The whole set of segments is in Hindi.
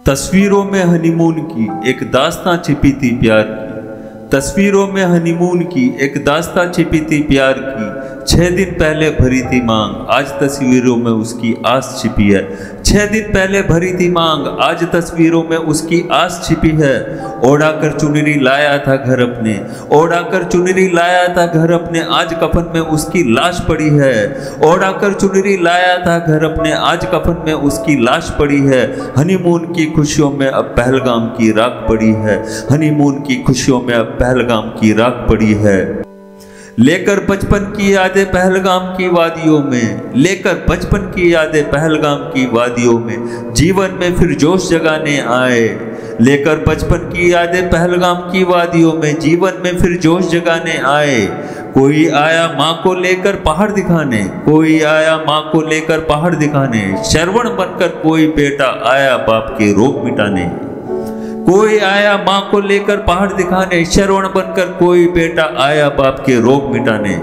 तस्वीरों में हनीमून की एक दास्तां छिपी थी प्यार की। तस्वीरों में हनीमून की एक दास्तां छिपी थी प्यार की। 6 दिन पहले भरी थी मांग, आज तस्वीरों में उसकी आस छिपी है। 6 दिन पहले भरी थी मांग, आज तस्वीरों में उसकी आस छिपी है। ओढ़ा कर चुनरी लाया था घर अपने, ओढ़ा कर चुनरी लाया था घर अपने, आज कफन में उसकी लाश पड़ी है। ओढ़ा कर चुनरी लाया था घर अपने, आज कफन में उसकी लाश पड़ी है। हनीमून की खुशियों में अब पहलगाम की राख पड़ी है। हनीमून की खुशियों में अब पहलगाम की राख पड़ी है। लेकर बचपन की यादें पहलगाम की वादियों में, लेकर बचपन की यादें पहलगाम की वादियों में, जीवन में फिर जोश जगाने आए। लेकर बचपन की यादें पहलगाम की वादियों में, जीवन में फिर जोश जगाने आए। कोई आया माँ को लेकर पहाड़ दिखाने, कोई आया माँ को लेकर पहाड़ दिखाने, श्रवण बनकर कोई बेटा आया बाप के रोग मिटाने। कोई आया माँ को लेकर पहाड़ दिखाने, श्रवण बनकर कोई बेटा आया बाप के रोग मिटाने।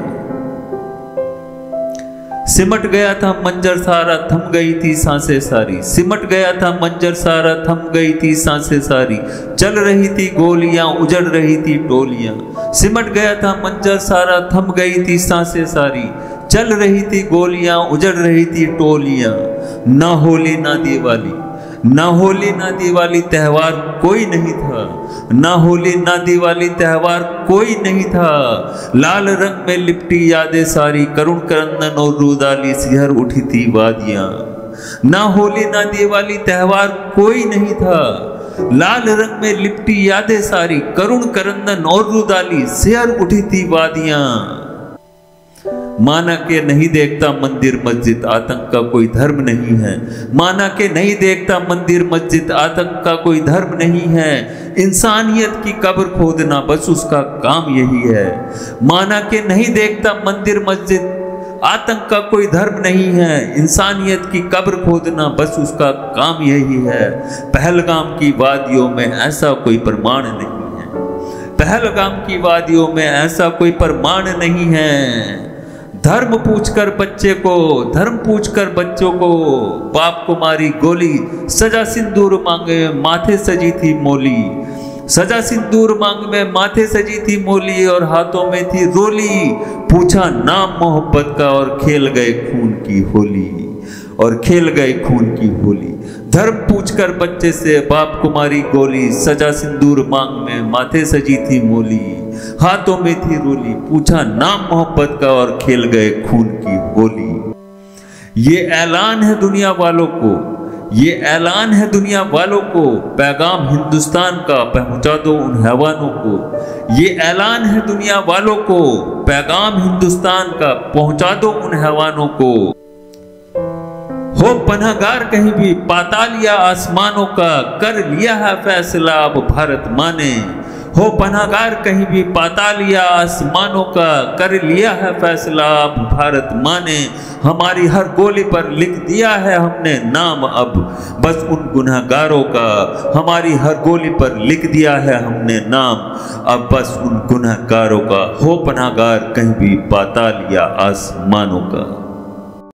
सिमट गया था मंजर सारा, थम गई थी सांसें सारी। सिमट गया था मंजर सारा, थम गई थी सांसें सारी। चल रही थी गोलियां, उजड़ रही थी टोलियां। सिमट गया था मंजर सारा, थम गई थी सांसें सारी। चल रही थी गोलियां, उजड़ रही थी टोलियां। ना होली ना दिवाली, ना होली ना दिवाली त्योहार कोई नहीं था। ना होली ना दिवाली त्योहार कोई नहीं था। लाल रंग में लिपटी यादें सारी, करुण करंदन और रुदाली सिहर उठी थी वादियां। ना होली ना दिवाली त्योहार कोई नहीं था। लाल रंग में लिपटी यादें सारी, करुण करंदन और रुदाली सिहर उठी थी वादियां। माना के नहीं देखता मंदिर मस्जिद, आतंक का कोई धर्म नहीं है। माना के नहीं देखता मंदिर मस्जिद, आतंक का कोई धर्म नहीं है। इंसानियत की कब्र खोदना बस उसका काम यही है। माना के नहीं देखता मंदिर मस्जिद, आतंक का कोई धर्म नहीं है। इंसानियत की कब्र खोदना बस उसका काम यही है। पहलगाम की वादियों में ऐसा कोई प्रमाण नहीं है। पहलगाम की वादियों में ऐसा कोई प्रमाण नहीं है। धर्म पूछकर बच्चे को, धर्म पूछकर बच्चों को, बाप को मारी गोली। सजा सिंदूर मांगे माथे सजी थी मोली। सजा सिंदूर मांग में माथे सजी थी मोली, और हाथों में थी रोली। पूछा नाम मोहब्बत का और खेल गए खून की होली, और खेल गए खून की होली। धर्म पूछकर बच्चे से बाप को मारी गोली। सजा सिंदूर मांग में माथे सजी थी मोली, हाथों में थी रोली। पूछा नाम मोहब्बत का और खेल गए खून की होली। ये ऐलान है दुनिया वालों को, ये ऐलान है दुनिया वालों को, पैगाम हिंदुस्तान का पहुंचा दो उन हैवानों को। ये ऐलान है दुनिया वालों को, पैगाम हिंदुस्तान का पहुंचा दो उन हैवानों को। हो पनाहगार कहीं भी पाताल या आसमानों का, कर लिया है फैसला अब भारत माँ ने। हो पनाहगार कहीं भी पाताल या आसमानों का, कर लिया है फैसला अब भारत माँ ने। हमारी हर गोली पर लिख दिया है हमने नाम अब बस उन गुनहगारों का। हमारी हर गोली पर लिख दिया है हमने नाम अब बस उन गुनहगारों का। हो पनाहगार कहीं भी पाताल या आसमानों का।